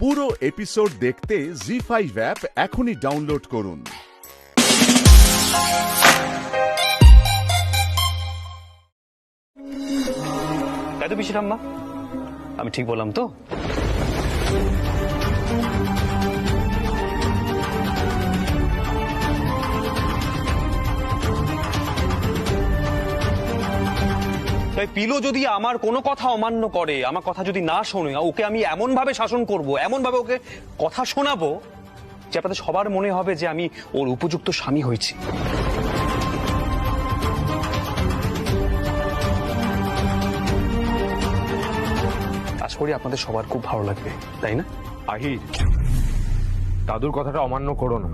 পুরো এপিসোড দেখতে জি5 অ্যাপ এখনই ডাউনলোড করুন। তাই তো পিসি ঠাম্মা, আমি ঠিক বললাম তো? তাই পিলো যদি আমার কোনো কথা অমান্য করে, আমার কথা যদি না শোনে, ওকে আমি এমন ভাবে শাসন করব, এমন ভাবে ওকে কথা শোনাবো যে আপনাদের সবার মনে হবে যে আমি ওর উপযুক্ত স্বামী হয়েছি। আশা করি আপনাদের সবার খুব ভালো লাগবে, তাই না? আহির, দাদুর কথাটা অমান্য করো না।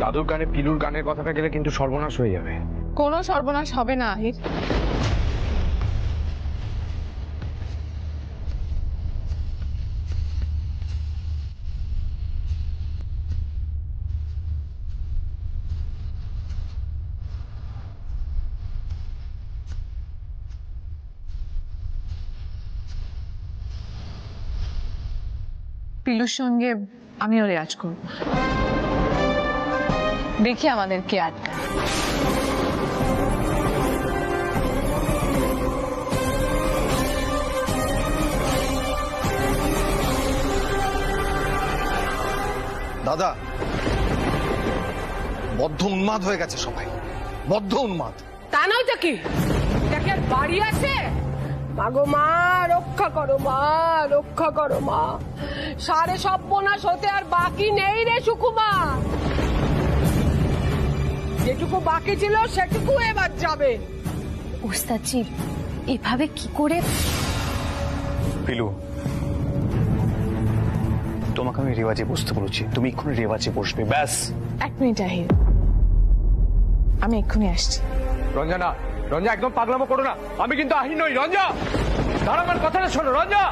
দাদুর গানে পিলুর গানের কথাটা গেলে কিন্তু সর্বনাশ হয়ে যাবে। কোনো সর্বনাশ হবে না আহির। পিলুর সঙ্গে আমিও রেয়াজ করব, দেখি আমাদের কে আটকায়। দাদা, বদ্ধ উন্মাদ হয়ে গেছে সবাই, বদ্ধ উন্মাদ। তা নয় তো কি, এটা কি আর বাড়ি আছে? মাগো মা, রক্ষা করো মা, রক্ষা করো মা। সারে সর্বনাশ হতে আর বাকি নেই রে সুকুমা। যেটুকু বাকি ছিল সেটুকু এবার যাবে। ওস্তাদজি, এভাবে কি করে? পিলু, তোমাকে আমি রেওয়াজে বসতে বলেছি, তুমি এক্ষুনি রেওয়াজে বসবে, ব্যাস। এক মিনিট আহির, আমি এক্ষুনি আসছি। রঞ্জনা, রঞ্জা একদম পাগলামো করো না, আমি কিন্তু আহির নই। রঞ্জা, দাঁড়া, আমার কথাটা শোনো। রঞ্জা,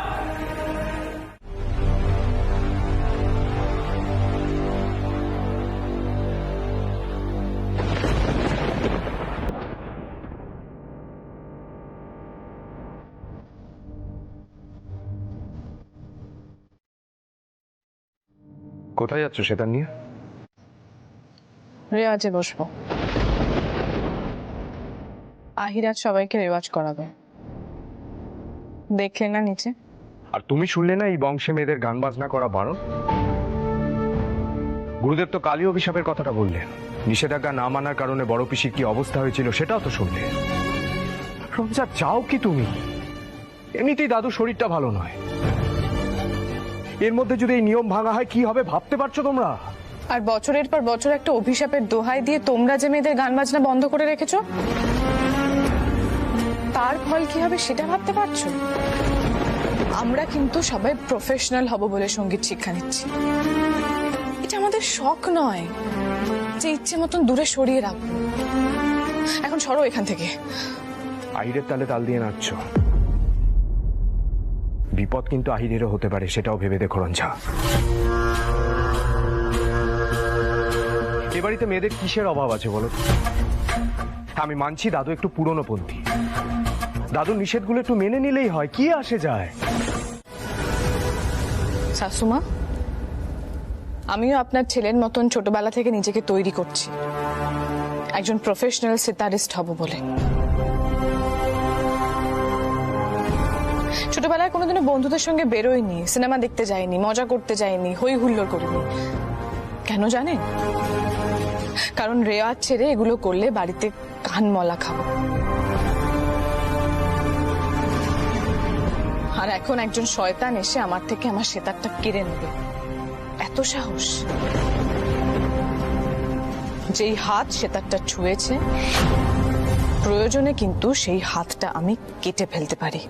কোথায় যাচ্ছ সেটা নিয়ে? রেওয়াজে বসবো। আহিরাজ সবাইকে রেওয়াজ করাবে, দেখলে না নিচে? আর তুমি শুনলে না এই বংশে মেয়েদের গান বাজনা করা বারণ? গুরুদেব তো কালী অভিশাপের কথাটা বললেন, নিষেধাজ্ঞা না মানার কারণে বড় পিসির কি অবস্থা হয়েছিল সেটাও তো শুনলে। রঞ্জা, চাও কি তুমি? এমনিতেই দাদু শরীরটা ভালো নয়, এর মধ্যে যদি এই নিয়ম ভাঙা হয় কি হবে ভাবতে পারছো তোমরা? আর বছরের পর বছর একটা অভিশাপের দোহাই দিয়ে তোমরা যে মেয়েদের গান বাজনা বন্ধ করে রেখেছো, তার ফল কি হবে সেটা ভাবতে পারছো? আমরা কিন্তু সবাই প্রফেশনাল হব বলে সঙ্গীত শিক্ষা নিচ্ছি। এটা আমাদের শখ নয় যে ইচ্ছে মতন দূরে সরিয়ে রাখবো। এখন সরো এখান থেকে। আহিরের তালে তাল দিয়ে নাচছো, বিপদ কিন্তু আহিরেরও হতে পারে, সেটাও ভেবে দেখো রঞ্জা। এ বাড়িতে মেয়েদের কিসের অভাব আছে বলো? আমি মানছি দাদু একটু পুরনো পন্থী, দাদুর নিষেধগুলো একটু মেনে নিলেই হয়, কি আসে যায়? শাশুমা, আমিও আপনার ছেলের মতন ছোটবেলা থেকে নিজেকে তৈরি করছি একজন প্রফেশনাল সিতারিস্ট হব বলে। ছোটবেলায় কোনোদিনও বন্ধুদের সঙ্গে বেরোয়নি, সিনেমা দেখতে যায়নি, মজা করতে যায়নি, হই হুল্লোড় করিনি। কেন জানেন? কারণ রেওয়াজ ছেড়ে এগুলো করলে বাড়িতে কান মলা খাবো। আর এখন একজন শয়তান এসে আমার থেকে আমার সেতারটা কেড়ে নেবে, এত সাহস? যেই হাত সেতারটা ছুঁয়েছে, প্রয়োজনে কিন্তু সেই হাতটা আমি কেটে ফেলতে পারি।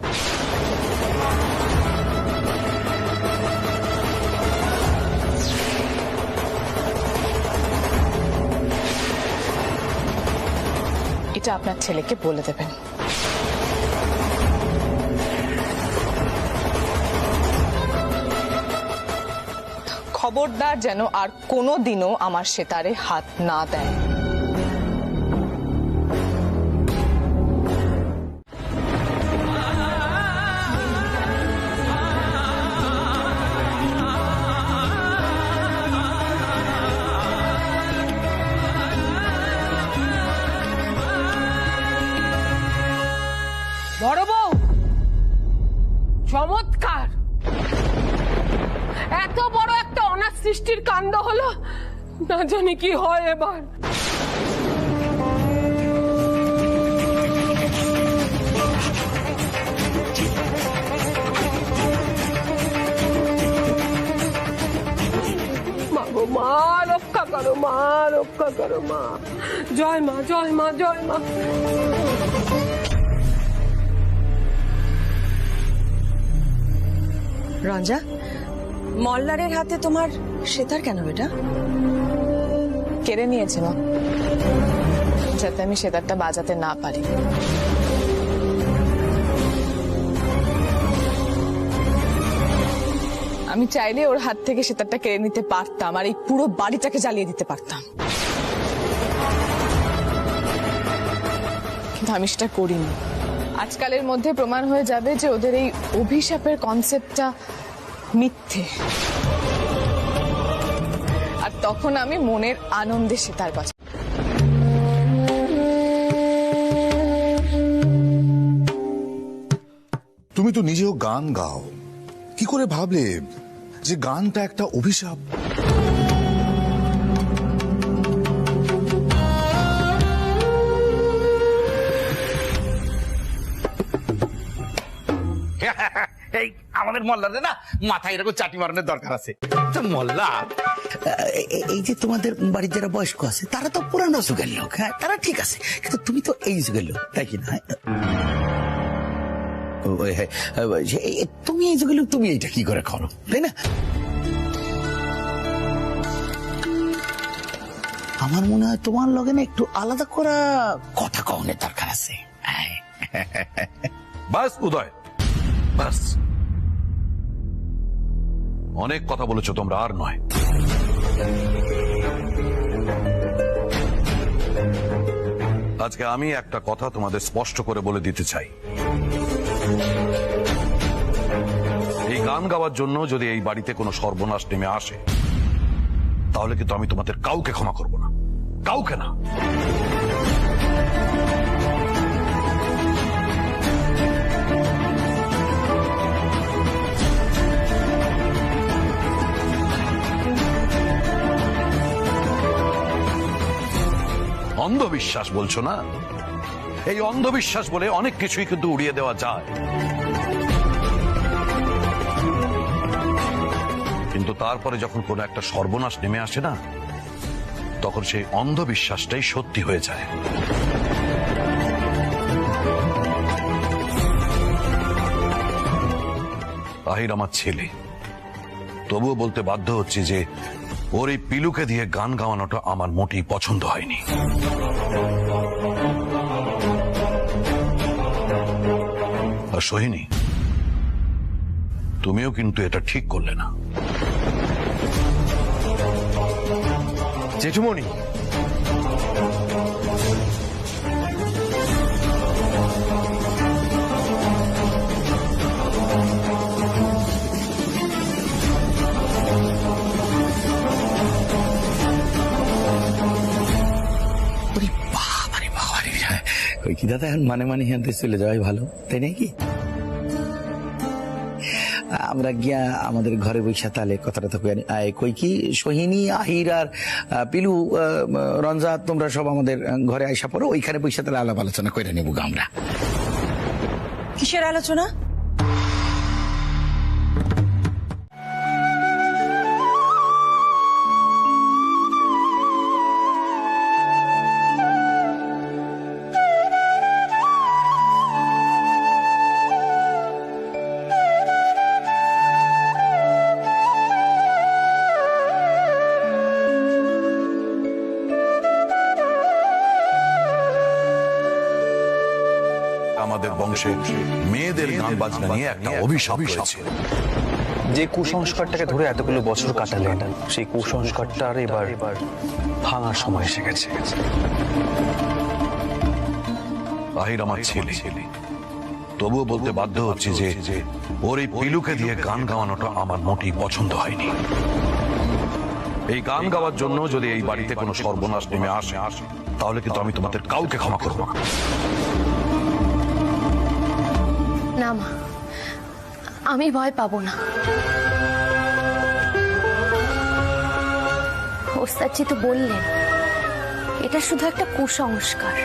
এটা আপনার ছেলেকে বলে দেবেন। খবরদার যেন আর কোনোদিনও আমার সেতারে হাত না দেয়। চমৎকার! এত বড় একটা অনাথ সৃষ্টির কাণ্ড হলো, না জানি কি হয় এবার। মা গো মা, রক্ষা করো মা, রক্ষা করো মা। জয় মা, জয় মা, জয় মা। রঞ্জা, মল্লারের হাতে তোমার সেতার কেন বেটা? কেড়ে নিয়েছে মা, যাতে আমি সেতারটা বাজাতে না পারি। আমি চাইলে ওর হাত থেকে সেতারটা কেড়ে নিতে পারতাম আর এই পুরো বাড়িটাকে জ্বালিয়ে দিতে পারতাম, কিন্তু আমি সেটা করিনি। আজকালের মধ্যে প্রমাণ হয়ে যাবে যে ওদের এই অভিশাপের কনসেপ্টটা মিথ্যে, আর তখন আমি মনের আনন্দে সেতার বাজাবো। তুমি তো নিজেও গান গাও, কি করে ভাবলে যে গানটা একটা অভিশাপ? এই আমাদের মোল্লাদের না মাথায় এরকম চাটি মারানোর দরকার আছে। তো মোল্লা, এই যে তোমাদের বাড়ির যারা বয়স্ক আছে তারা তো পুরানো যুগের লোক, হ্যাঁ তারা ঠিক আছে, কিন্তু তুমি তো এই যুগের লোক, তাই কি না? তুমি এই যুগের লোক, তুমি এইটা কি করে করো, তাই না? আমার মনে হয় তোমার লগে না একটু আলাদা করা কথা কওনের দরকার আছে। বাস উদয়, বাস, অনেক কথা বলেছো তোমরা, আর নয়। আজকে আমি একটা কথা তোমাদের স্পষ্ট করে বলে দিতে চাই। এই গান গাওয়ার জন্য যদি এই বাড়িতে কোনো সর্বনাশ নেমে আসে, তাহলে কিন্তু আমি তোমাদের কাউকে ক্ষমা করব না, কাউকে না। অন্ধবিশ্বাস বলছো না? এই অন্ধবিশ্বাস বলে অনেক কিছুই কিন্তু উড়িয়ে দেওয়া যায়, কিন্তু তারপরে যখন কোনো একটা সর্বনাশ নেমে আসে না, তখন সেই অন্ধবিশ্বাসটাই সত্যি হয়ে যায়। আহির আমার ছেলে, তবুও বলতে বাধ্য হচ্ছি যে ওর এই পিলুকে দিয়ে গান গাওয়ানোটা আমার মোটেই পছন্দ হয়নি। আর সোহিনী, তুমিও কিন্তু এটা ঠিক করলে না। জেঠুমণি, ওই কি দাদা, এখন মানে মানে হেঁটে চলে যাওয়াই ভালো, তাই নাকি? আমরা গিয়া আমাদের ঘরে বৈশা তাহলে কথাটা তো কই কি সোহিনী, আহির আর পিলু, রঞ্জা, তোমরা সব আমাদের ঘরে আইসা পড়ো, ওইখানে বৈশা তাহলে আলাপ আলোচনা করে নেবো আমরা। কিসের আলোচনা? আমাদের বংশে মেয়েদের গান বাজনা নিয়ে একটা অভিশাপ রয়েছে। যে কুসংস্কারটাকে ধরে এতগুলো বছর কাটালেন, সেই কুসংস্কারটার এবার ভাঙার সময় এসে গেছে। আহির আমার ছেলে, তবুও বলতে বাধ্য হচ্ছি যে ওর এই পিলুকে দিয়ে গান গাওয়ানোটা আমার মোটেই পছন্দ হয়নি। এই গান গাওয়ার জন্য যদি এই বাড়িতে কোনো সর্বনাশ নেমে আসে, তাহলে কিন্তু আমি তোমাদের কাউকে ক্ষমা করব না। না মা, আমি ভয় পাবো না। ওস্তাদজি তো বললেন এটা শুধু একটা কুসংস্কার।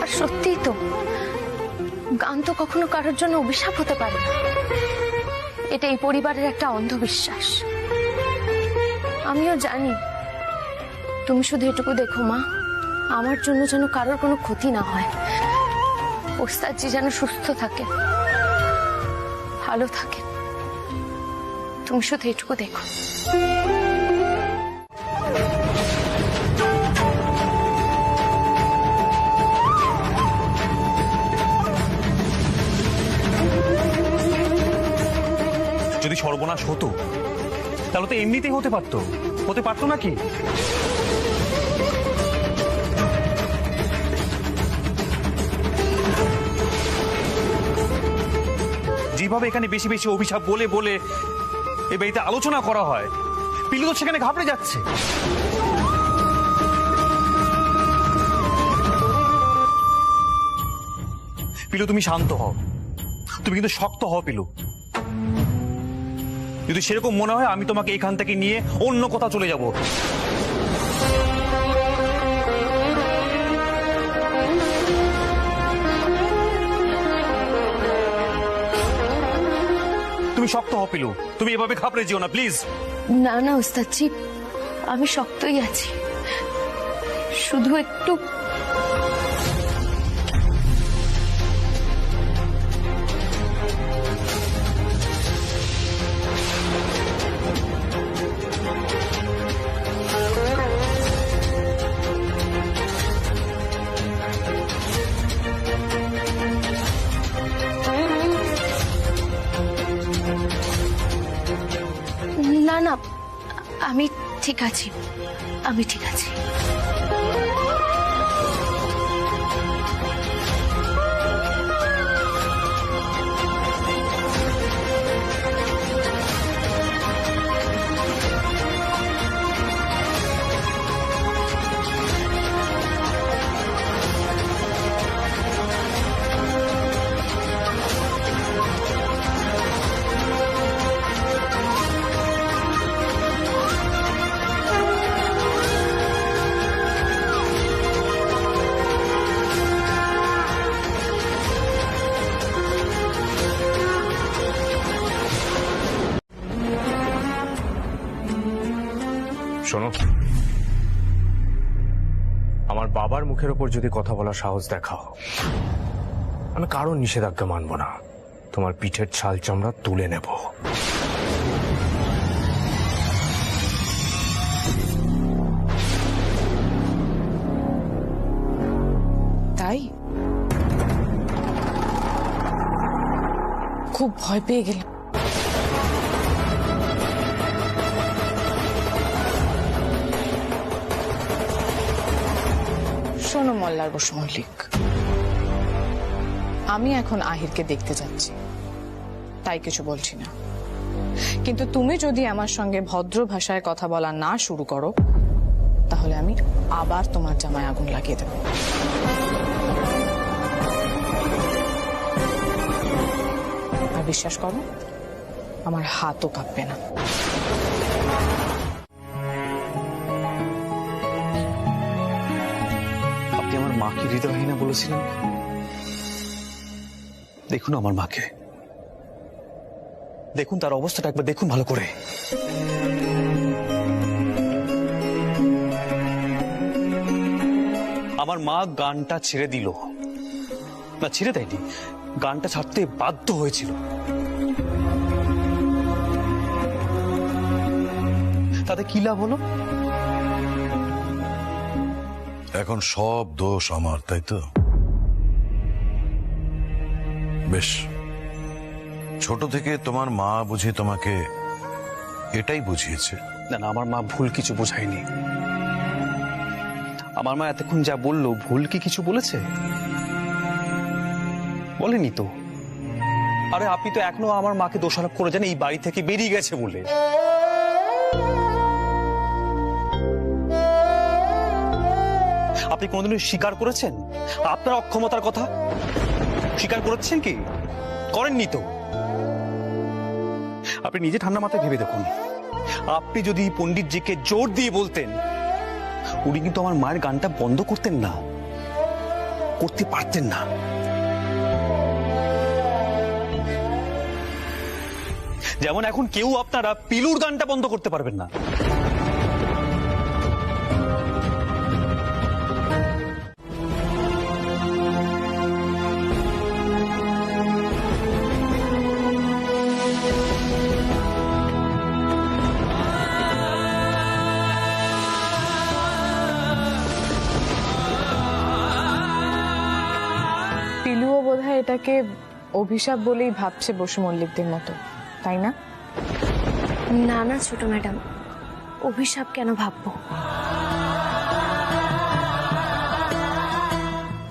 আর সত্যিই তো গান তো কখনো কারোর জন্য অভিশাপ হতে পারে না। এটা এই পরিবারের একটা অন্ধবিশ্বাস। আমিও জানি। তুমি শুধু এটুকু দেখো মা, আমার জন্য যেন কারোর কোনো ক্ষতি না হয়। ওস্তাদজি যেন সুস্থ থাকে, ভালো থাকে। তুমি শুধু এটুকু দেখো। যদি সর্বনাশ হতো তাহলে তো এমনিতেই হতে পারতো নাকি? যেভাবে এখানে বেশি বেশি অভিশাপ বলে বলে এই বাড়িতে আলোচনা করা হয়, পিলু তো সেখানে ঘাবড়ে যাচ্ছে। পিলু তুমি শান্ত হও, তুমি কিন্তু শক্ত হও পিলু। যদি সেরকম মনে হয় আমি তোমাকে এখান থেকে নিয়ে অন্য কোথাও চলে যাব। তুমি শক্ত হও পিলু, তুমি এভাবে ঘাবড়ে যেও না প্লিজ। না না ওস্তাদজি, আমি শক্তই আছি, শুধু একটু। না না, আমি ঠিক আছি, আমি ঠিক আছি। শোনো, আমার বাবার মুখের ওপর যদি কথা বলার সাহস দেখাও, আমি কারোর নিষেধাজ্ঞা মানব না। তোমার পিঠের ছাল চামড়া তুলে নেব। তাই? খুব ভয় পেয়ে গেলাম। শোনো মল্লার বসু মল্লিক, আমি এখন আহিরকে দেখতে যাচ্ছি, তাই কিছু বলছি না। কিন্তু তুমি যদি আমার সঙ্গে ভদ্র ভাষায় কথা বলা না শুরু করো, তাহলে আমি আবার তোমার জামায় আগুন লাগিয়ে দেব। আর বিশ্বাস করো, আমার হাতও কাঁপবে না। আমার মাকে হৃদয়হীনা বলেছিলেন। দেখুন আমার মাকে, দেখুন তার অবস্থাটা একবার দেখুন ভালো করে। আমার মা গানটা ছেড়ে দিল না, ছেড়ে দেয়নি, গানটা ছাড়তে বাধ্য হয়েছিল। তাতে কি লাভ হলো? এখন সব দোষ আমার, তাই তো? বেশ, ছোট থেকে তোমার মা বুঝি তোমাকে এটাই বুঝিয়েছে? না না, আমার মা ভুল কিছু বোঝায়নি। আমার মা এতক্ষণ যা বললো, ভুল কি কিছু বলেছে? বলেনি তো। আরে আপনি তো এখনো আমার মাকে দোষারোপ করে যান এই বাড়ি থেকে বেরিয়ে গেছে বলে। আপনি কোনোদিনও স্বীকার করেছেন আপনার অক্ষমতার কথা? স্বীকার করেছেন কি? করেননি তো। আপনি নিজে ঠান্ডা মাথায় ভেবে দেখুন, আপনি যদি পণ্ডিতজিকে জোর দিয়ে বলতেন, উনি কিন্তু আমার মায়ের গানটা বন্ধ করতেন না, করতে পারতেন না। যেমন এখন কেউ আপনারা পিলুর গানটা বন্ধ করতে পারবেন না। পিলুও বোধহয় এটাকে অভিশাপ বলেই ভাবছে বসু মল্লিকদের মতো, তাই না? না না ছোট ম্যাডাম, অভিশাপ কেন ভাববো?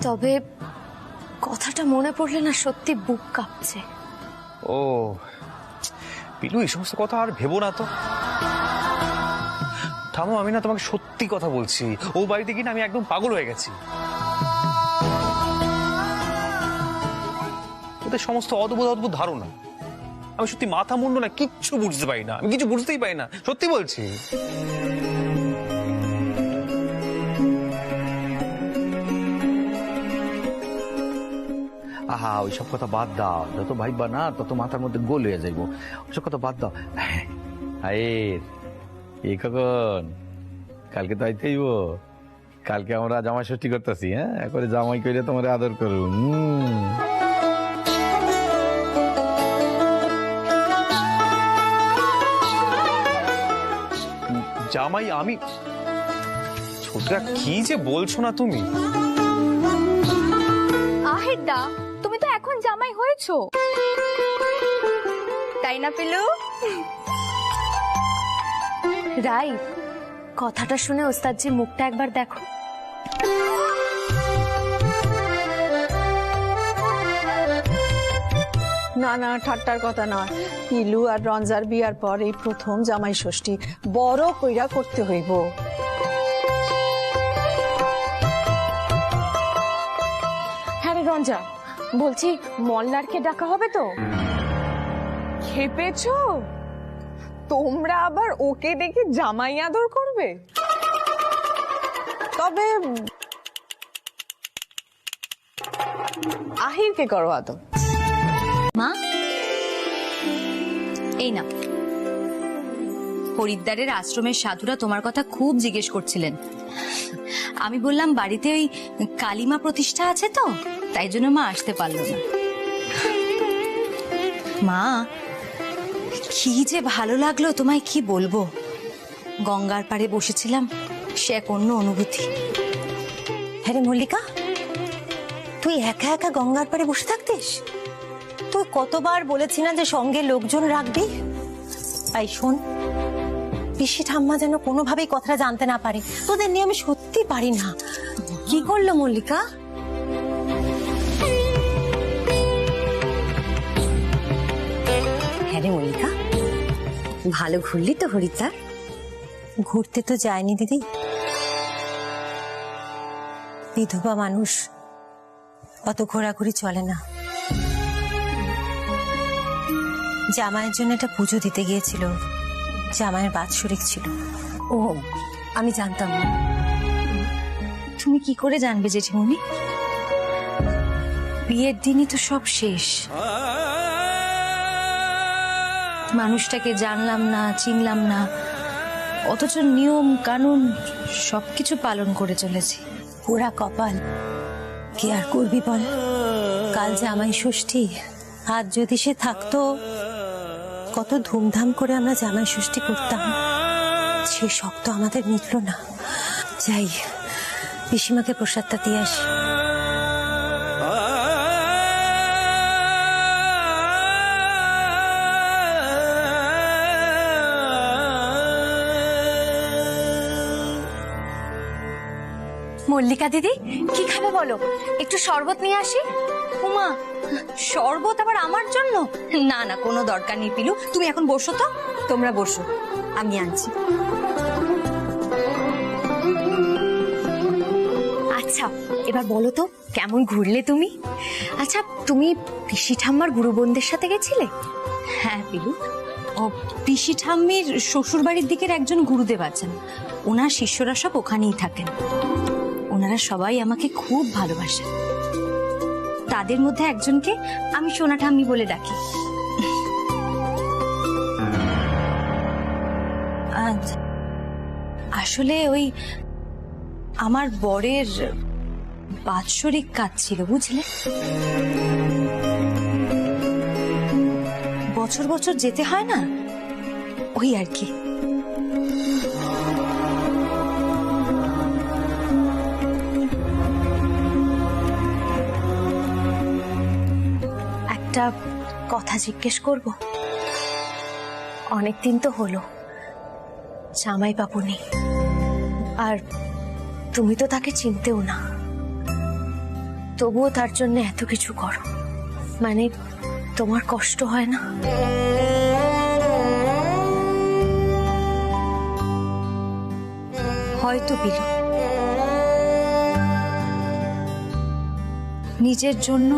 তবে কথাটা মনে পড়লে না সত্যি বুক কাঁপছে। ও পিলু, এই সমস্ত কথা আর ভেবো না তো। থামো, আমি না তোমাকে সত্যি কথা বলছি, ও বাড়িতে গিয়ে না আমি একদম পাগল হয়ে গেছি। ওদের সমস্ত অদ্ভুত অদ্ভুত ধারণা, আমি সত্যি মাথা মুন্ড না কিচ্ছু বুঝতে পারি না, আমি কিছু বুঝতেই পারি না, সত্যি বলছি। আহা, ওইসব কথা বাদ দাও, যত ভাইবা না তত মাথার মধ্যে গোল হয়ে যাইব। ওইসব কথা বাদ দাও। আয়ের এই কখন কালকে তো আইতেইব, কালকে আমরা জামাই ষষ্ঠী করতেছি। হ্যাঁ, একবারে জামাই করে তোমার আদর করুন। জামাই আমি? ছোটরা কি যে বলছো না তুমি। আহিরদা, তুমি তো এখন জামাই হয়েছো, তাই না পিলু? রাই, কথাটা শুনে ওস্তাদজির মুখটা একবার দেখো। না না, ঠাট্টার কথা নয়। পিলু আর রঞ্জার বিয়ার পর এই প্রথম জামাই ষষ্ঠী বড় কইরা করতে হইব। হ্যাঁ রে রঞ্জা, বলছি মল্লারকে ডাকা হবে তো? খেপেছো? তোমরা আবার ওকে দেখে জামাই আদর করবে? তবে আহিরকে করো আদর। মা, এই না, হরিদ্বারের আশ্রমের সাধুরা তোমার কথা খুব জিজ্ঞেস করছিলেন। আমি বললাম বাড়িতে ওই কালিমা প্রতিষ্ঠা আছে তো, তাই জন্য মা আসতে পারলো না। মা, কি যে ভালো লাগলো তোমায় কি বলবো। গঙ্গার পাড়ে বসেছিলাম, সে এক অন্য অনুভূতি। হ্যাঁ রে মল্লিকা, তুই একা একা গঙ্গার পাড়ে বসে থাকতিস? তুই কতবার বলেছি না যে সঙ্গে লোকজন রাখবি। তাই শোন, পিসি ঠাম্মা যেন কোনোভাবেই কথাটা জানতে না পারে। তোদের নিয়ে আমি সত্যি পারি না। কি করলো মল্লিকা? হ্যাঁ রে মল্লিকা, ভালো ঘুরলি তো হরিদ্বার? ঘুরতে তো যায়নি দিদি, বিধবা মানুষ, অত ঘোরাঘুরি চলে না। জামাইয়ের জন্য একটা পুজো দিতে গিয়েছিল, জামাইয়ের বাৎসরিক ছিল। ও, আমি জানতাম না। তুমি কি করে জানবে জেঠিমণি? বিয়ের দিনই তো সব শেষ। মানুষটাকে জানলাম না, চিনলাম না, অথচ নিয়ম কানুন সবকিছু পালন করে চলেছি। পুরা কপাল, কি আর করবি বল। কাল জামাই ষষ্ঠী, আজ যদি সে থাকতো, কত ধুমধাম করে আমরা জামাই ষষ্ঠী করতাম। সে শখ তো আমাদের মিটল না। যাই, পিসিমাকে প্রসাদটা দিয়ে আসি। মল্লিকা দিদি, কি খাবে বলো? একটু শরবত নিয়ে আসি। উমা, শরবত আবার আমার জন্য? না না, কোনো দরকার নেই পিলু, তুমি এখন বসো তো। তোমরা বসো, আমি আনছি। আচ্ছা, এবার বলো তো কেমন ঘুরলে তুমি? আচ্ছা, তুমি পিসি ঠাম্মার গুরু বোনদের সাথে গেছিলে? হ্যাঁ পিলু, ও পিসি ঠাম্মির শ্বশুর বাড়ির দিকের একজন গুরুদেব আছেন, ওনার শিষ্যরা সব ওখানেই থাকেন। ওনারা সবাই আমাকে খুব ভালোবাসেন। তাদের মধ্যে একজনকে আমি সোনা ঠাম্মি বলে ডাকি। আসলে ওই আমার বরের বাৎসরিক কাজ ছিল, বুঝলে? বছর বছর যেতে হয় না, ওই আর কি। একটা কথা জিজ্ঞেস করব? অনেকদিন তো হলো জামাই বাবু নেই, আর তুমি তো তাকে চিনতেও না, তবুও তার জন্য এত কিছু করো, মানে তোমার কষ্ট হয় না? হয়তো পিলু, নিজের জন্য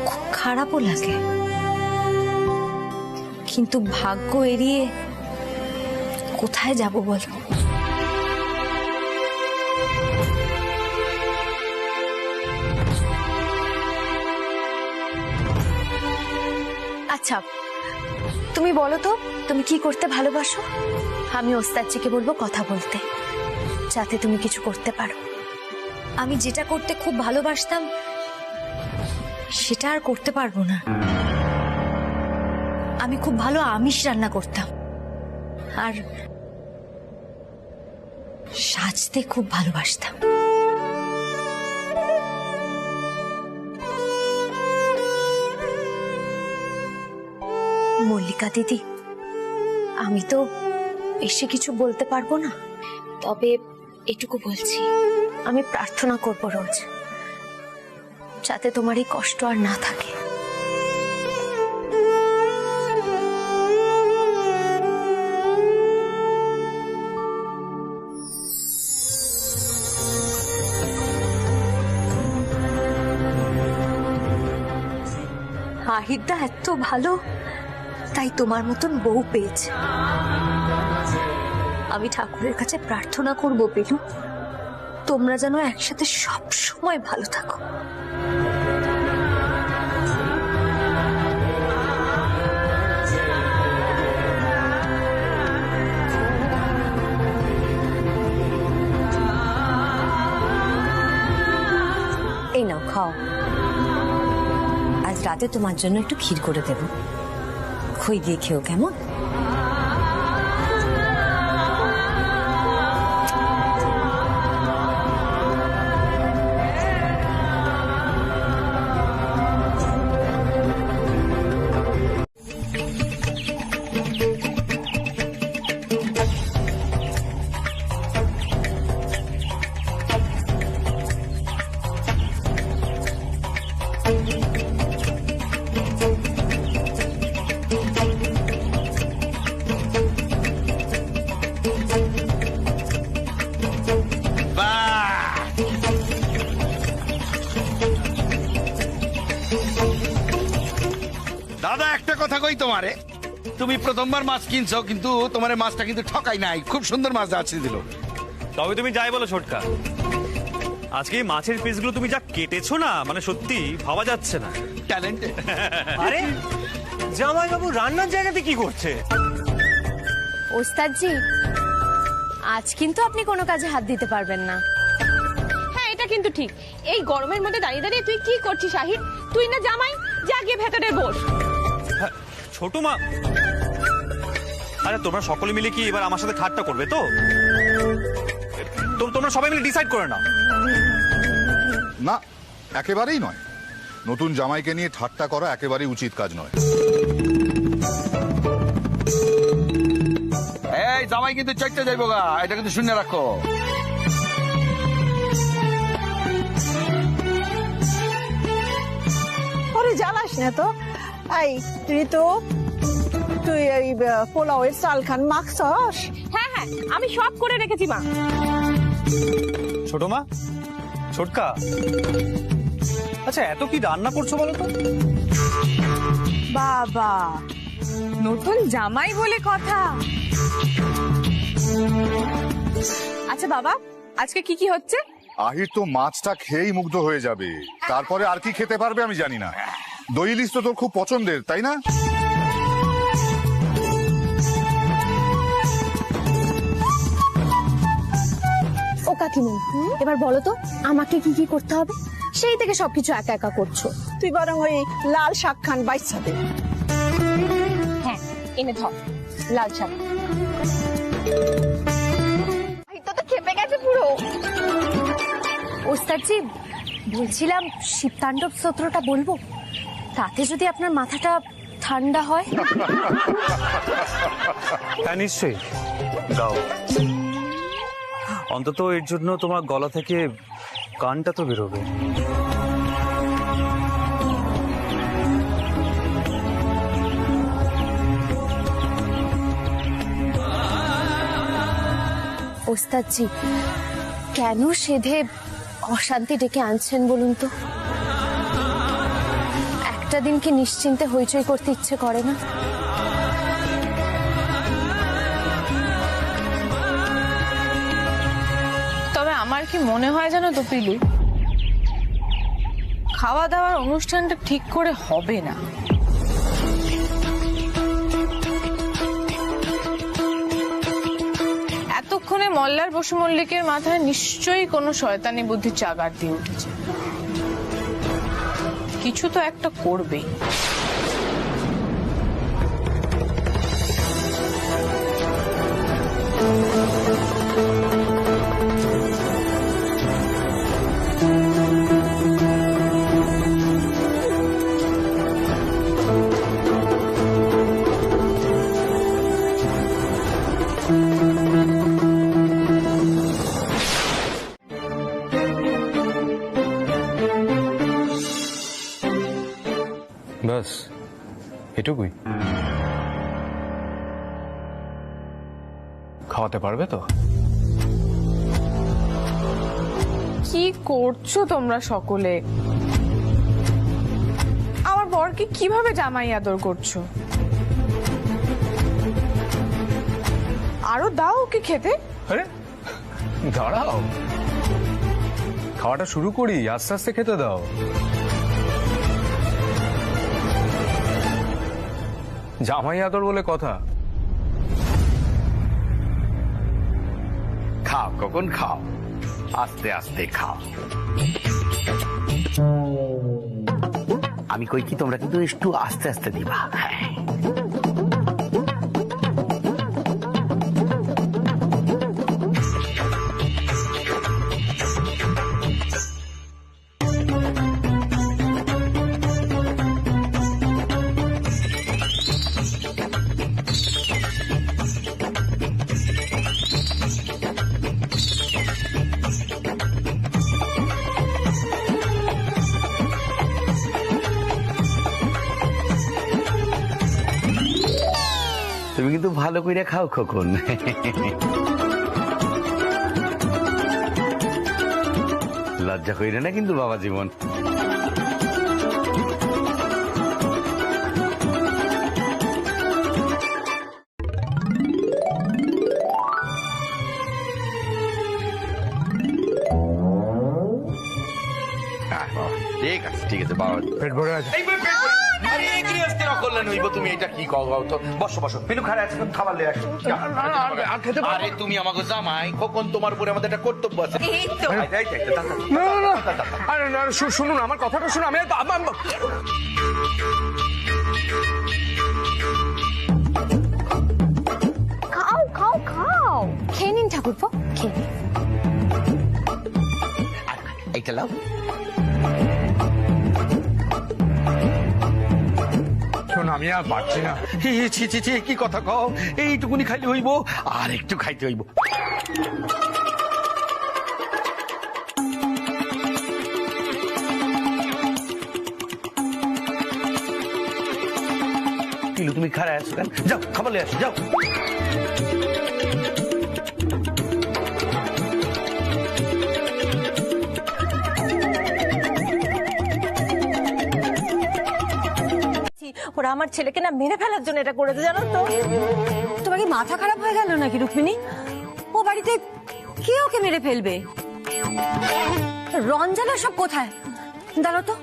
খুব খারাপও লাগে, কিন্তু ভাগ্য এড়িয়ে কোথায় যাব বলো? আচ্ছা, তুমি বলো তো, তুমি কি করতে ভালোবাসো? আমি ওস্তাদজিকে বলবো কথা বলতে, যাতে তুমি কিছু করতে পারো। আমি যেটা করতে খুব ভালোবাসতাম সেটা আর করতে পারবো না। আমি খুব ভালো আমিষ রান্না করতাম, আর সাজতে খুব ভালোবাসতাম। মল্লিকা দিদি, আমি তো বেশি কিছু বলতে পারবো না, তবে এটুকু বলছি, আমি প্রার্থনা করব রোজ, যাতে তোমার এই কষ্ট আর না থাকে। আহিরদা এত ভালো, তাই তোমার মতন বউ পেয়েছে। আমি ঠাকুরের কাছে প্রার্থনা করব পিলু, তোমরা যেন একসাথে সব সময় ভালো থাকো। এই নাও খাও, আজ রাতে তোমার জন্য একটু ক্ষীর করে দেব, খই দিয়ে খেও, কেমন? দাদা একটা কথা কই তোমারে, তুমি প্রথমবার মাছ কিনছো, কিন্তু তোমার মাছটা কিন্তু ঠকাই নাই, খুব সুন্দর মাছ আছে দিল। তবে তুমি যাই বলো ছোটকা, আজকে এই মাছের পিসগুলো তুমি যা কেটেছো না, মানে সত্যি ভাবা যাচ্ছে না। ট্যালেন্টেড। আরে জামাই বাবু রান্নার জায়গাতে কি করছে? ওস্তাদজি, আজ কিন্তু আপনি কোনো কাজে হাত দিতে পারবেন না। হ্যাঁ, এটা কিন্তু ঠিক। এই গরমের মধ্যে দাঁড়িয়ে দাঁড়িয়ে তুই কি করছিস আহির? তুই না জামাই, যা গিয়ে ভেতরে বস। ছোট মা, আরে তোমরা সকলে মিলে কি এবার আমার সাথে ঠাট্টা করবে তো? তোমরা সবাই মিলে ডিসাইড করে নাও। না, একেবারেই নয়। নতুন জামাইকে নিয়ে ঠাট্টা করা একেবারেই উচিত কাজ নয়। এই জামাই কিন্তু চাইতে যাইবো গা, এটা কিন্তু শুনে রাখো। ওরে জ্বালাস না তো। এই ঋতু, তুই এই পোলাওয়ের চাল খান মাখছস? হ্যাঁ হ্যাঁ, আমি সব করে রেখেছি মা। ছোট মা, ছোটকা, আচ্ছা এত কি রান্না করছো বলো তো? বাবা, নতুন জামাই বলে কথা। আচ্ছা বাবা, আজকে কি কি হচ্ছে? আহির তো মাছটা খেয়েই মুগ্ধ হয়ে যাবে, তারপরে আর কি খেতে পারবে আমি জানি না। দই ইলিশ তো তোর খুব পছন্দের, তাই না? ও কাকিমণি, এবার বলো তো আমাকে কি কি করতে হবে? সেই থেকে সবকিছু একা একা করছো। তুই বরং ওই লাল শাক খান বাইসা দে। হ্যাঁ, এনে ধর লাল শাক। এটা তো খেপে গেছে পুরো। ওস্তাদজি, বলছিলাম শিবতাণ্ডব স্তোত্রটা বলবো, তাতে যদি আপনার মাথাটা ঠান্ডা হয়। হ্যাঁ নিশ্চয়ই, গাও। অন্তত এর জন্য তোমার গলা থেকে গানটা তো বেরোবে। ওস্তাদজি, কেন সেধে অশান্তি ডেকে আনছেন বলুন তো? একটা দিন কি নিশ্চিন্তে হইচই করতে ইচ্ছে করে না? তবে আমার কি মনে হয় জানো তো পিলু, খাওয়া দাওয়ার অনুষ্ঠানটা ঠিক করে হবে না। এতক্ষণে মল্লার বসু মল্লিকের মাথায় নিশ্চয়ই কোনো শয়তানি বুদ্ধি চাগার দিয়ে উঠেছে। কিছু তো একটা করবেই। ব্যাস এটুকুই? খাওয়াতে পারবে তো? কি করছো তোমরা সকলে? আমার বরকে কিভাবে জামাই আদর করছো? আরো দাও ওকে খেতে। আরে দাঁড়াও, খাওয়াটা শুরু করি, আস্তে আস্তে খেতে দাও। জামাই আদর বলে কথা? খাও কখন খাও, আস্তে আস্তে খাও। আমি কই কি তোমরা কিন্তু একটু আস্তে আস্তে দিবা। হ্যাঁ, তুমি কিন্তু ভালো করে খাও খোকন। লজ্জা কইরে না কিন্তু বাবা জীবন। ঠিক আছে ঠিক আছে বাবা, পেট ভরে আছে। আরে গৃহস্থের অকল্যাণ হইব, তুমি এটা কি কও তো? বসো বসো, পিলু খারে আছে, খাবার লয়ে আসো। আরে তুমি আমাকে জামাই, কখন তোমার উপরে আমাদের একটা কর্তব্য আছে। না না না, আরে না, শুনুন আমার কথাটা শুনুন। আমি খাও খাও খাও, খেয়ে নিন ঠাকুরপো, খেয়ে নিন। এইটা লাও। শোন, আমি আর পারছি না। ছি ছি ছি, কি কথা কও? এইটুকুনি খাইলে হইব, আর একটু খাইতে হইব। পিলু তুমি খারাপ আসো কেন? যাও খাবার লয়ে আসো, যাও। ওরা আমার ছেলেকে না মেরে ফেলার জন্য এটা করেছে, জানো তো? তোমার কি মাথা খারাপ হয়ে গেল নাকি রুক্মিণী? ও বাড়িতে কে ওকে মেরে ফেলবে? রঞ্জনা সব কোথায়? দাঁড়াও তো,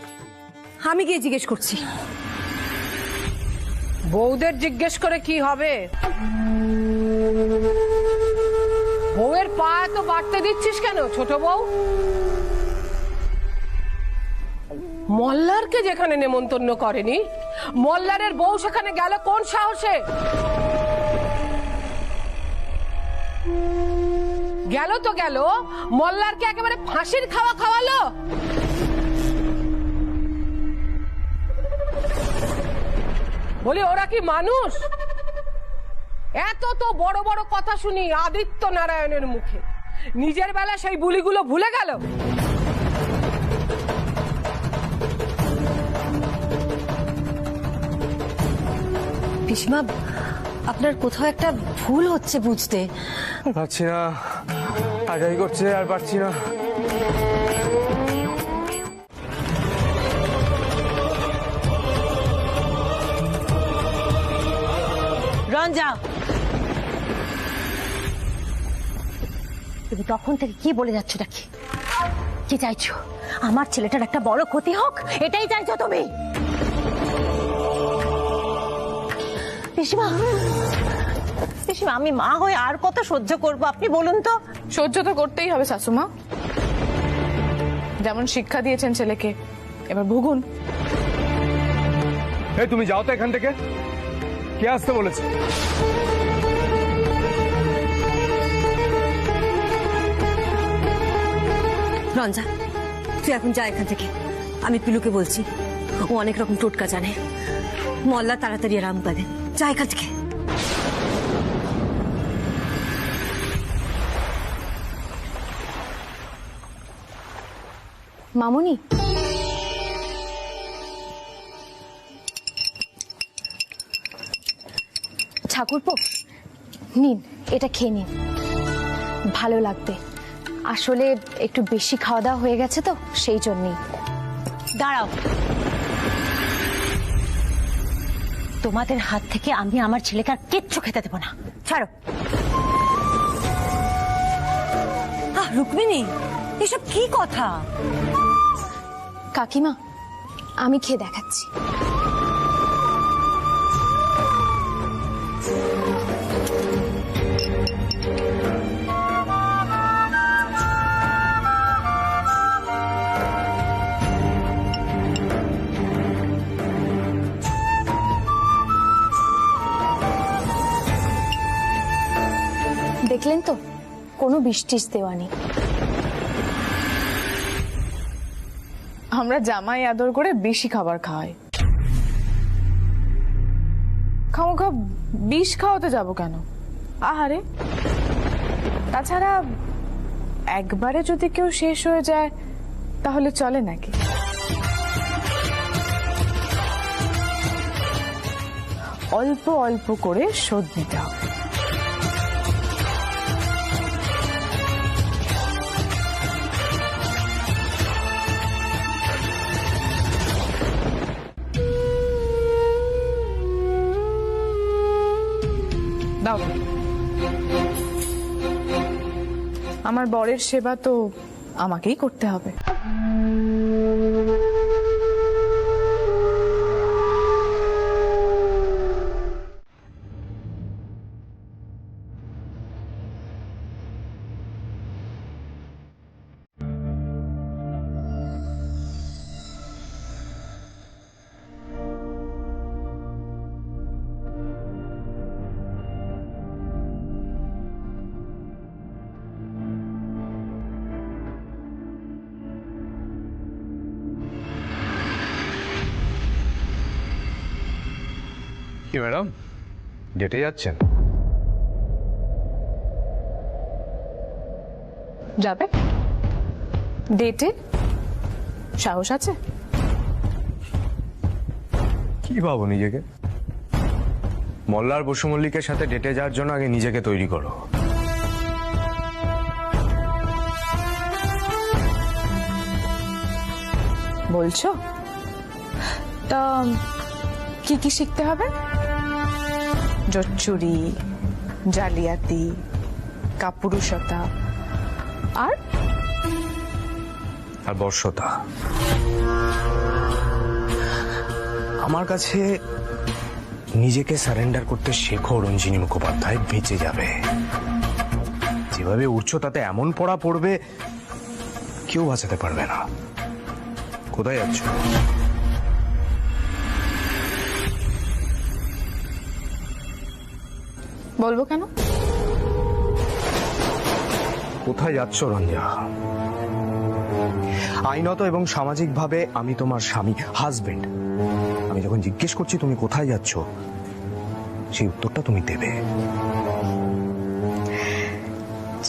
আমি গিয়ে জিজ্ঞেস করছি। বউদের জিজ্ঞেস করে কি হবে? বউয়ের পা এত বাড়তে দিচ্ছিস কেন ছোট বউ? মল্লারকে যেখানে নেমন্তন্ন করেনি, মল্লারের বউ সেখানে গেল কোন সাহসে? গেল তো গেল, মল্লারকে একেবারে ফাঁসির খাওয়া খাওয়ালো। বলি ওরা কি মানুষ? এত তো বড় বড় কথা শুনি আদিত্য নারায়ণের মুখে, নিজের বেলা সেই বুলিগুলো ভুলে গেল। পিসিমা, আপনার কোথাও একটা ভুল হচ্ছে বুঝতে পারছি না, আজাই করছে আর পারছি না। রঞ্জা, তুমি তখন থেকে কি বলে যাচ্ছ নাকি? কি চাইছো? আমার ছেলেটার একটা বড় ক্ষতি হোক, এটাই চাইছো তুমি? পিসিমা, পিসিমা, আমি মা হয়ে আর কত সহ্য করবো আপনি বলুন তো? সহ্য তো করতেই হবে শাশুমা, যেমন শিক্ষা দিয়েছেন ছেলেকে, এবার ভুগুন। এই তুমি যাও তো এখান থেকে, কে আসতে বলেছে? রঞ্জা, তুই এখন যা এখান থেকে। আমি পিলুকে বলছি, ও অনেক রকম টোটকা জানে। মল্লা তাড়াতাড়ি আরাম পাবে, যা এখান থেকে। মামুনি, ঠাকুরপো নিন, এটা খেয়ে নিন, ভালো লাগবে। আসলে একটু বেশি খাওয়া দাওয়া হয়ে গেছে তো, সেই জন্যই। দাঁড়াও, তোমাদের হাত থেকে আমি আমার ছেলেকে আর কিচ্ছু খেতে দেবো না, ছাড়ো। রুক্মিণী, এসব কি কথা? কাকিমা, আমি খেয়ে দেখাচ্ছি। দেখলেন তো, কোনো বৃষ্টিস দেওয়া নেই। আমরা জামাই আদর করে বেশি খাবার খাওয়াই, খামোখা বিষ খাওয়াতে যাব কেন? আহারে, তাছাড়া একবারে যদি কেউ শেষ হয়ে যায় তাহলে চলে নাকি? অল্প অল্প করে শোধ নিতে হবে। দাও, আমার বরের সেবা তো আমাকেই করতে হবে। কি ম্যাডাম, ডেটে যাচ্ছেন? যাবে? ডেটে সাহস আছে? কি ভাবো নিজেকে? মল্লার বসু মল্লিকের সাথে ডেটে যাওয়ার জন্য আগে নিজেকে তৈরি করো। বলছো? তা কি কি শিখতে হবে? জোচ্চুরি, জালিয়াতি, কাপুরুষতা আর বর্ষতা। আমার কাছে নিজেকে সারেন্ডার করতে শেখো রঞ্জিনী মুখোপাধ্যায়, বেঁচে যাবে। যেভাবে উঠছো তাতে এমন পড়া পড়বে কেউ বাঁচাতে পারবে না। কোথায় যাচ্ছ? বলবো কেন? কোথায় যাচ্ছ রঞ্জা? আইনত এবং সামাজিকভাবে আমি তোমার স্বামী, হাজবেন্ড। আমি যখন জিজ্ঞেস করছি তুমি কোথায় যাচ্ছ, সেই উত্তরটা তুমি দেবে।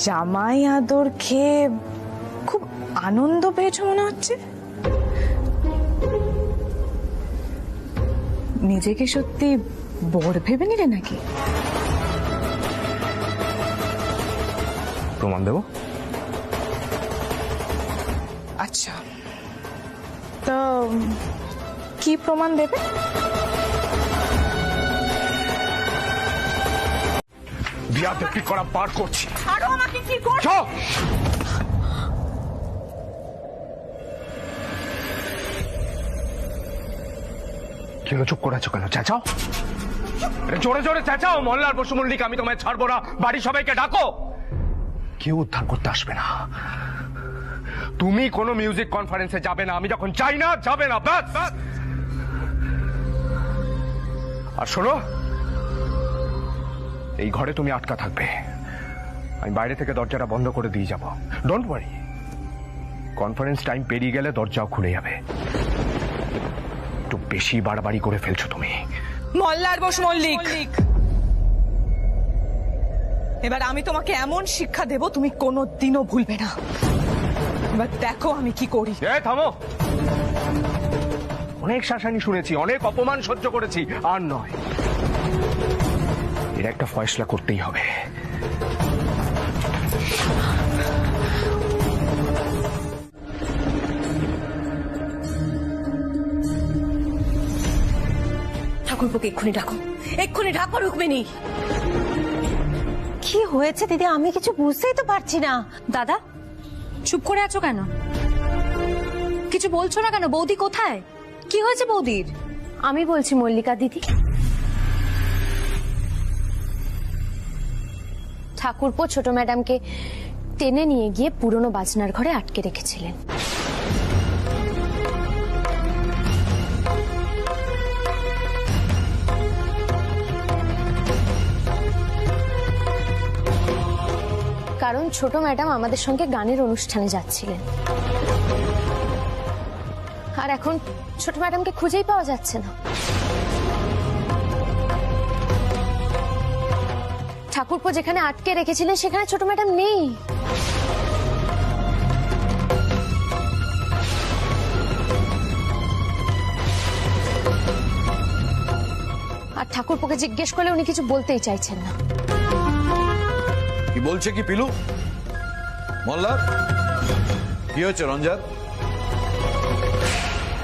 জামাই আদর খেয়ে খুব আনন্দ পেয়েছো মনে হচ্ছে। নিজেকে সত্যি বড় ভেবে নিলে নাকি? প্রমাণ দেবো। আচ্ছা, তো কি প্রমাণ দেবে? বিয়াদবি করা পার করছি। আরো আমাকে কি করছ? কি হলো, চুপ করে আছো কেন? চেঁচাও, জোরে জোরে চেঁচাও। মল্লার বসু মল্লিক, আমি তোমায় ছাড়বো না। বাড়ির সবাইকে ডাকো। কেউ উদ্ধার করতে আসবে না। তুমি কোনো মিউজিক কনফারেন্সে যাবে না। আমি যখন চাই না, যাবে না, ব্যাস। আর শোনো, এই ঘরে তুমি আটকা থাকবে। আমি বাইরে থেকে দরজাটা বন্ধ করে দিয়ে যাব। ডোন্ট ওয়ারি, কনফারেন্স টাইম পেরিয়ে গেলে দরজাও খুলে যাবে। একটু বেশি বাড়াবাড়ি করে ফেলছো তুমি। মল্লার বসু মল্লিক, এবার আমি তোমাকে এমন শিক্ষা দেব তুমি কোনোদিনও ভুলবে না। এবার দেখো আমি কি করি। থামো। অনেক শাসানি শুনেছি, অনেক অপমান সহ্য করেছি, আর নয়। এর একটা ফয়সলা করতেই হবে। ঠাকুরপোকে এক্ষুনি ডাকো, এক্ষুনি ডাকো রুক্মিণী। কি হয়েছে দিদি? আমি কিছু বুঝতেই তো পারছি না। দাদা, চুপ করে আছো কেন? কিছু বলছো না কেন? বৌদি কোথায়? কি হয়েছে বৌদির? আমি বলছি মল্লিকা দিদি। ঠাকুরপো ছোট ম্যাডামকে টেনে নিয়ে গিয়ে পুরনো বাজনার ঘরে আটকে রেখেছিলেন। কারণ ছোট ম্যাডাম আমাদের সঙ্গে গানের অনুষ্ঠানে যাচ্ছিলেন, আর এখন ছোট ম্যাডামকে খুঁজেই পাওয়া যাচ্ছে না। ঠাকুরপো যেখানে আটকে রেখেছিলেন সেখানে ছোট ম্যাডাম নেই। আর ঠাকুরপোকে জিজ্ঞেস করলে উনি কিছু বলতেই চাইছেন না। কি বলছে কি পিলু? মল্লার কি হয়েছে রঞ্জাত?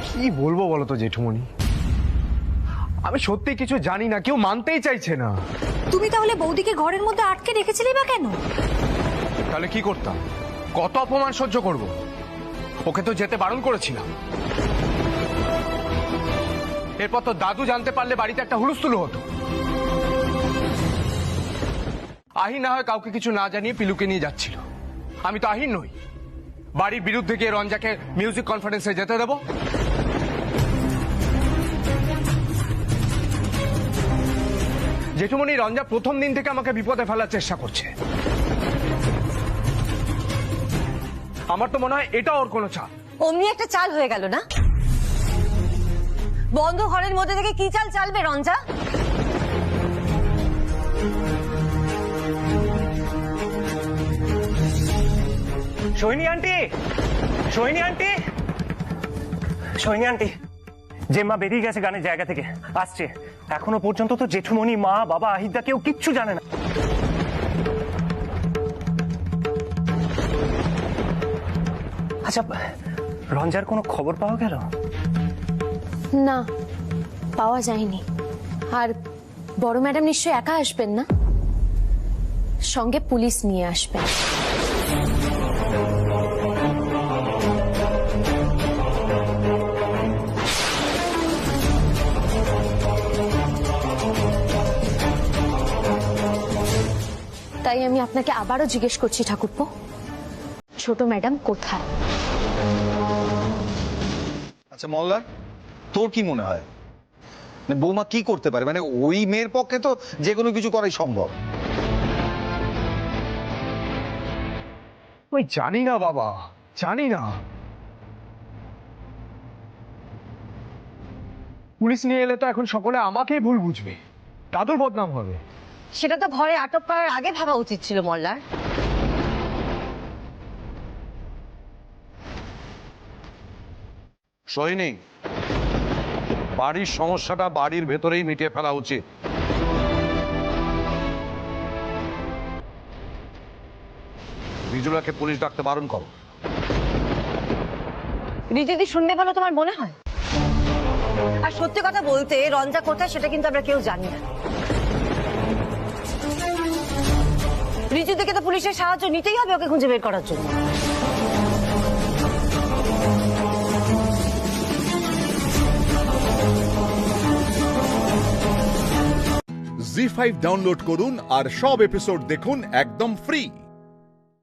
কি বলবো বলো তো জেঠুমণি, আমি সত্যি কিছু জানি না। কেউ মানতেই চাইছে না। তুমি তাহলে বৌদিকে ঘরের মধ্যে আটকে রেখেছিলে বা কেন? তাহলে কি করতাম? কত অপমান সহ্য করব? ওকে তো যেতে বারণ করেছিলাম। এরপর তো দাদু জানতে পারলে বাড়িতে একটা হুলস্থুল হতো। আহির না হয় কাউকে কিছু না জানিয়ে পিলুকে নিয়ে যাচ্ছিল। আমি তো আহির নই। বাড়ির বিরুদ্ধে গিয়ে রঞ্জাকে মিউজিক কনফারেন্সে যেতে দেব? জেঠুমণি, রঞ্জা প্রথম দিন থেকে আমাকে বিপদে ফেলার চেষ্টা করছে। আমার তো মনে হয় এটা ওর কোনো চাল। অমনি একটা চাল হয়ে গেল না? বন্ধ ঘরের মধ্যে থেকে কি চাল চালবে রঞ্জা? Sohini aunty, Sohini aunty, Sohini aunty, যে মা বেরিয়ে গেছে গানের জায়গা থেকে, আসছে। এখনো পর্যন্ত তো জেঠুমণি, মা, বাবা, আহিদা কেউ কিচ্ছু জানে না। আচ্ছা, রঞ্জার কোনো খবর পাওয়া গেল? না, পাওয়া যায়নি। আর বড় ম্যাডাম নিশ্চয়ই একা আসবেন না, সঙ্গে পুলিশ নিয়ে আসবেন। তাই আমি আপনাকে আবারও জিজ্ঞেস করছি ঠাকুরপো, ছোট ম্যাডাম কোথায়? আচ্ছা মল্লার, তোর কি মনে হয় মানে বৌমা কি করতে পারে? মানে ওই মেয়ের পক্ষে তো যে কোনো কিছু করাই সম্ভব। ওই জানি না বাবা, জানি না। পুলিশ নিয়ে এলে তো এখন সকলে আমাকেই ভুল বুঝবে, দাদুর বদনাম হবে। সেটা তো ঘরে আটক করার আগে ভাবা উচিত ছিল মল্লার। সোহিনী, বাড়ির সমস্যাটা বাড়ির ভেতরেই মিটিয়ে ফেলা উচিত। রিজুলাকে পুলিশ ডাকতে বারণ করো। রিজুদি শুনবে বলো তোমার মনে হয়? আর সত্যি কথা বলতে রঞ্জা কোথায় সেটা কিন্তু আমরা কেউ জানি না। রিজু থেকে তো পুলিশের সাহায্য নিতেই হবে ওকে খুঁজে বের করার জন্য। জি5 ডাউনলোড করুন আর সব এপিসোড দেখুন একদম ফ্রি।